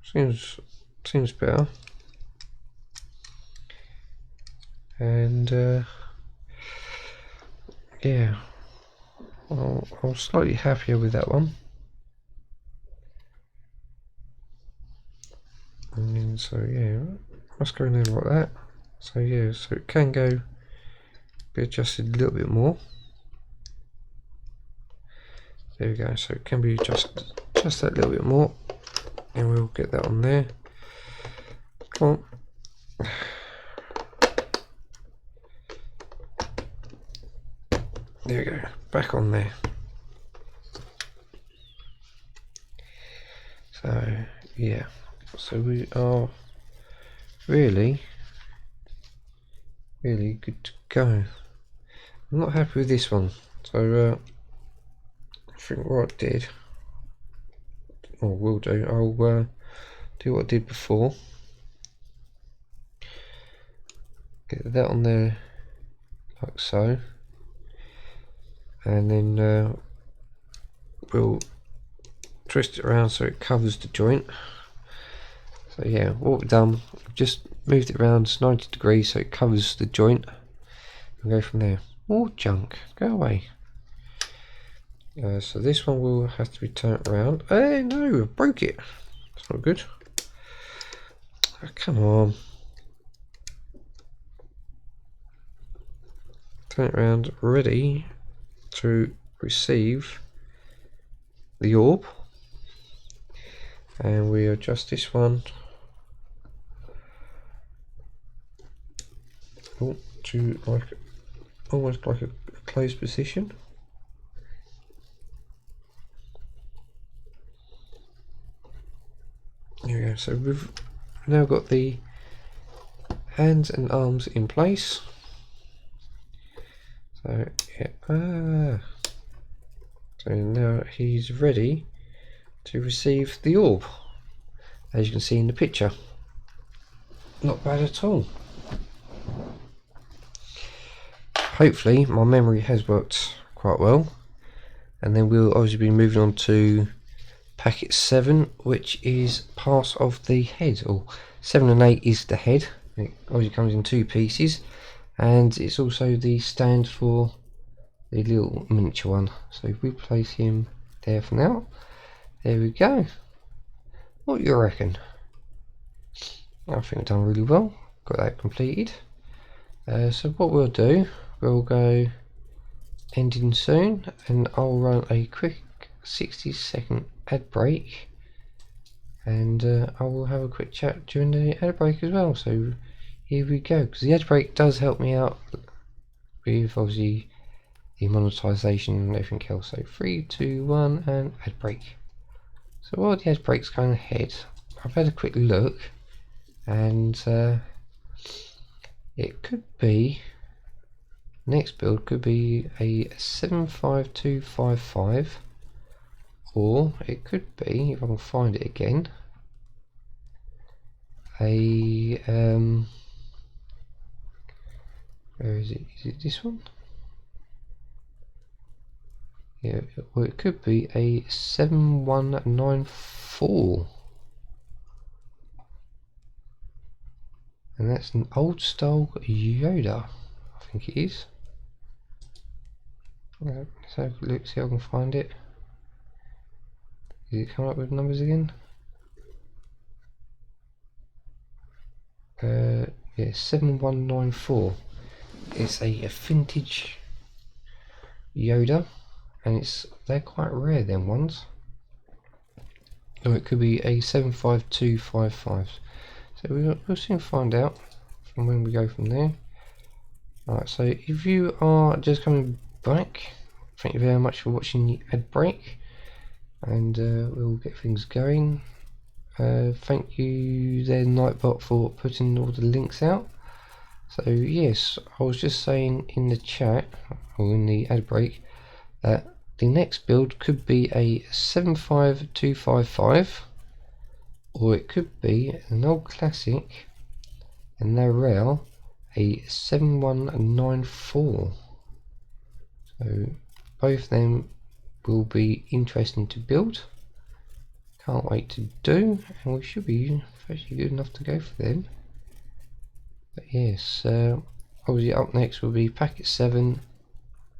Seems better. And yeah, I'm slightly happier with that one. And then, so yeah, must go in there like that. So yeah, so it can go be adjusted a little bit more. There we go, so it can be adjusted just that little bit more, and we'll get that on there. Come on. There we go, back on there. So yeah, so we are really good to go. I'm not happy with this one, so I think what I did, or will do, I'll do what I did before. Get that on there like so, and then we'll twist it around so it covers the joint. So yeah, what we've done, we've just moved it around 90 degrees so it covers the joint, and go from there. More junk, go away. So this one will have to be turned around. Hey, no, I broke it. That's not good. Oh, come on. Turn it around, ready to receive the orb. And we adjust this one to like almost like a closed position. There we go. So we've now got the hands and arms in place. So yeah, so now he's ready to receive the orb, as you can see in the picture. Not bad at all. Hopefully my memory has worked quite well, and then we'll obviously be moving on to packet 7, which is part of the head. Or 7 and 8 is the head. It obviously comes in 2 pieces, and it's also the stand for the little miniature one. So if we place him there for now, there we go. What do you reckon? I think I've done really well. Got that completed. So what we'll do, we'll go ending soon, and I'll run a quick 60-second ad break, and I will have a quick chat during the ad break as well. So here we go, because the ad break does help me out with obviously the monetization and everything else. So 3, 2, 1 and ad break. So while the ad break's going ahead, I've had a quick look, and it could be, next build could be a 75255, or it could be, if I can find it again, a where is it? Is it this one? Yeah, well, it could be a 7194, and that's an old style Yoda, I think it is. Let's have a look, see if I can find it. Did it come up with numbers again? Yeah, 7194. It's a vintage Yoda, and they're quite rare, them ones. Or it could be a 75255. So we'll soon find out from when we go from there. Alright, so if you are just coming back, thank you very much for watching the ad break, and we'll get things going. Thank you there, Nightbot, for putting all the links out. So yes, I was just saying in the chat, or in the ad break, that the next build could be a 75255, or it could be an old classic, and they're rare, a 7194. So both of them will be interesting to build. Can't wait to do, and we should be actually good enough to go for them. But yes, obviously up next will be packet 7,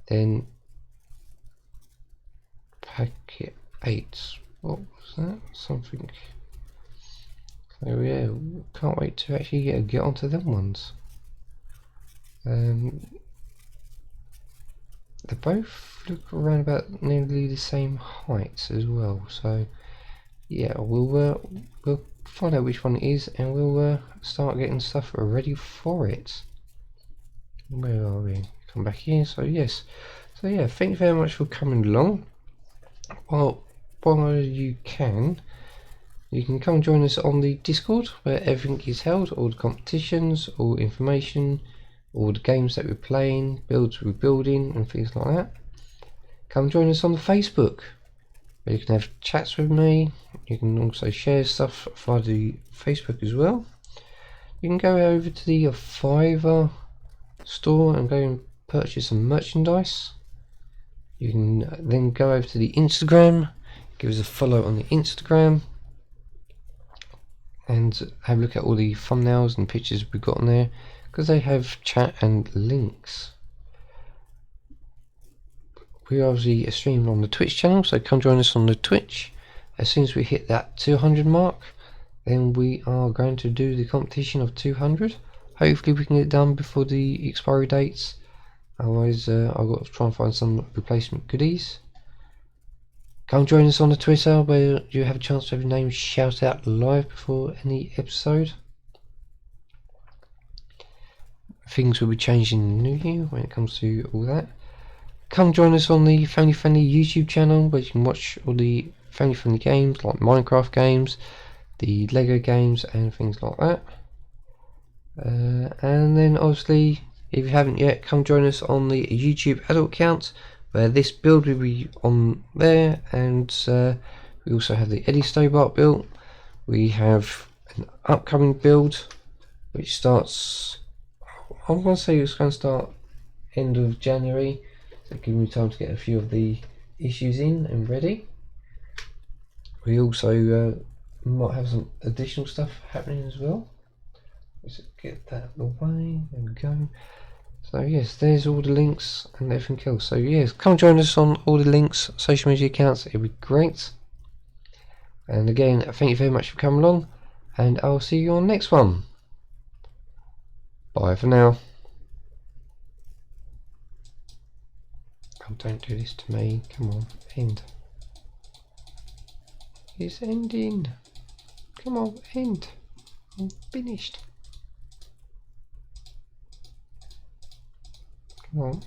then packet 8. What was that? Something. So yeah, can't wait to actually get onto them ones. They both look around about nearly the same heights as well. So yeah, we'll find out which one it is, and we'll start getting stuff ready for it. Where are we? Come back here. So yes, so yeah, thank you very much for coming along. Well, while you can come join us on the Discord, where everything is held, all the competitions, all information, all the games that we're playing, builds we're building, and things like that. Come join us on the Facebook, where you can have chats with me. You can also share stuff via the Facebook as well. You can go over to the Fiverr store and go and purchase some merchandise. You can then go over to the Instagram, give us a follow on the Instagram, and have a look at all the thumbnails and pictures we've got on there, because they have chat and links. We are obviously streaming on the Twitch channel, so come join us on the Twitch. As soon as we hit that 200 mark, then we are going to do the competition of 200. Hopefully we can get it done before the expiry dates. Otherwise I've got to try and find some replacement goodies. Come join us on the Twitter, where you have a chance to have your name shouted out live before any episode. Things will be changing in the new year when it comes to all that. Come join us on the Family Friendly YouTube channel, where you can watch all the family friendly games like Minecraft games, the Lego games and things like that. And then obviously, if you haven't yet, come join us on the YouTube adult account, where this build will be on there, and we also have the Eddie Stobart build. We have an upcoming build which starts, I'm going to say it's going to start end of January, so give me time to get a few of the issues in and ready. We also might have some additional stuff happening as well. Let's get that out of the way. There we go. So yes, there's all the links and everything else. So yes, come join us on all the links, social media accounts. It'd be great. And again, thank you very much for coming along, and I'll see you on the next one. Bye for now. Oh, don't do this to me. Come on, end. It's ending. Come on, end. I'm finished. Come on.